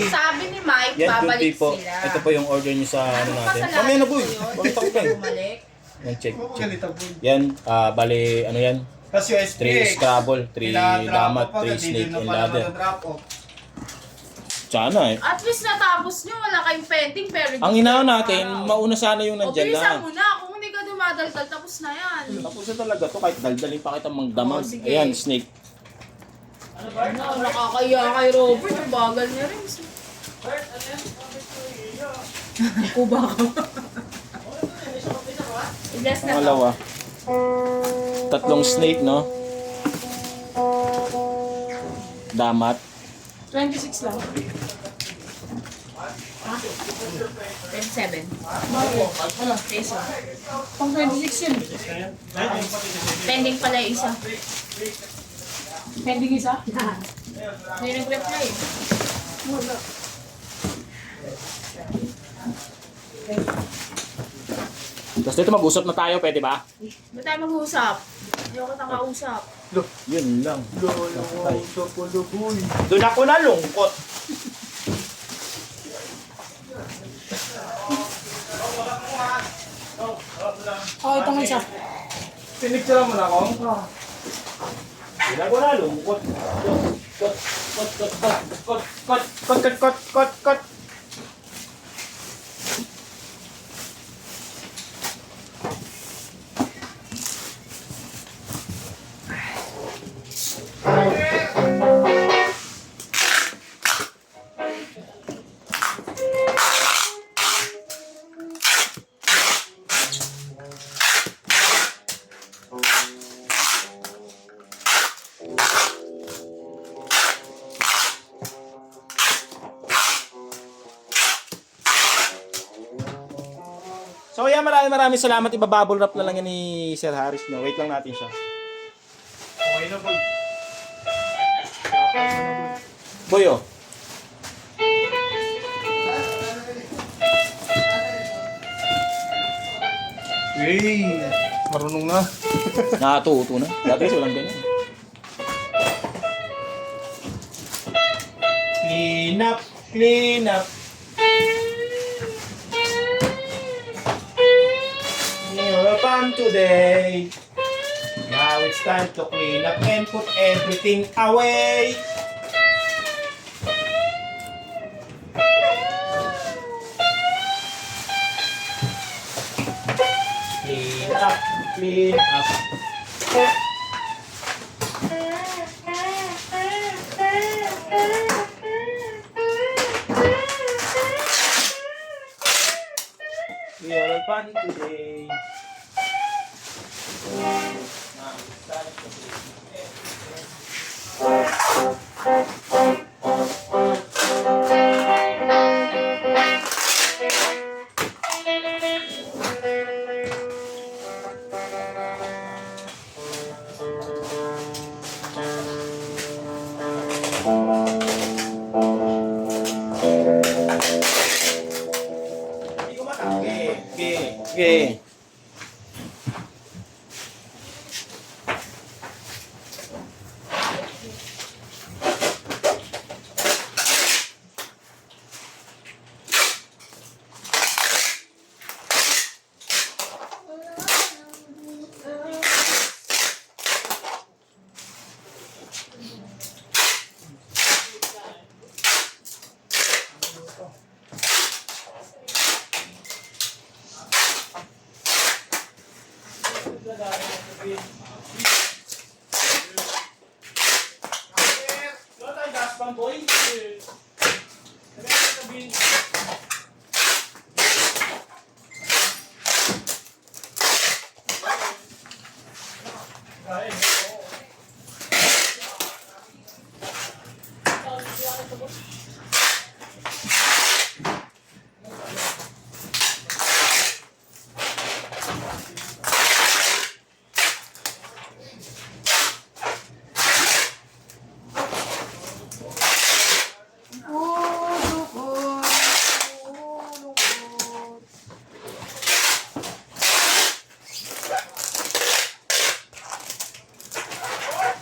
Sabi ni Mike, Yan, good babalik day po. sila. Ito po yung order niyo sa ano natin. Kasalanan Mamaya na ko boy. yun. Bakit ako pa eh. Bumalik. Yan, check. Oo, check. ganito po. Yan, bali, ano yan? Tapos yung SPX. 3 Scrabble, 3 Damat, 3 Snake and Ladder. Sana eh. At least natapos nyo, wala kayong pending. Pero Ang inaon natin, mauna sana yung o, nandyan bilisan na. mo na. Kung hindi ka dumadaldal, tapos na yan. Tapos na talaga to, kahit daldalin pa kita magdamag. Oh, sige. Ayan, Snake. Ano, nakakaya kay Robert. Ang bagal niya rin. Kuba ka. Ilas na to. Pangalawa. Tatlong Snake, no? Damat. 26 lang. 27. Peso. Pang 26 yun. Pending pala yung isa. Pending isa? Hindi nag-reply. Wala. Tapos dito mag-usap na tayo, pwede ba? Ba't tayo mag-uusap? Ayoko tang kausap. Yun lang. Ay. Doon ako nalungkot. Oh, ito nga isa. Pinicture mo na ako? Doon ako nalungkot. Kot. So yeah, maraming salamat. Ibabubble wrap na lang yan ni Sir Harris. No? Wait lang natin siya. Okay na po. Boyo. Hey, marunong na. Nakatuto na. Dati walang ganyan. Clean up. You're fun today. Now it's time to clean up and put everything away. Clean up. You're fun today. Now it's time to clean up. Hindi ko matanggi. Okay.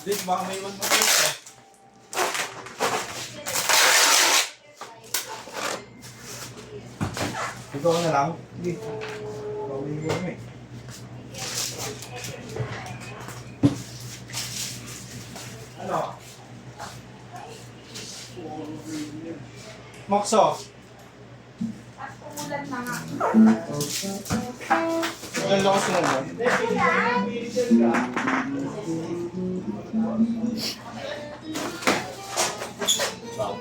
This baka may iwan mo dito. Ikaw na lang. Hindi. Gawin mo kami. Ano? Mokso. At umulan na nga. Ang lakas mo ba? Hindi, pinili ka.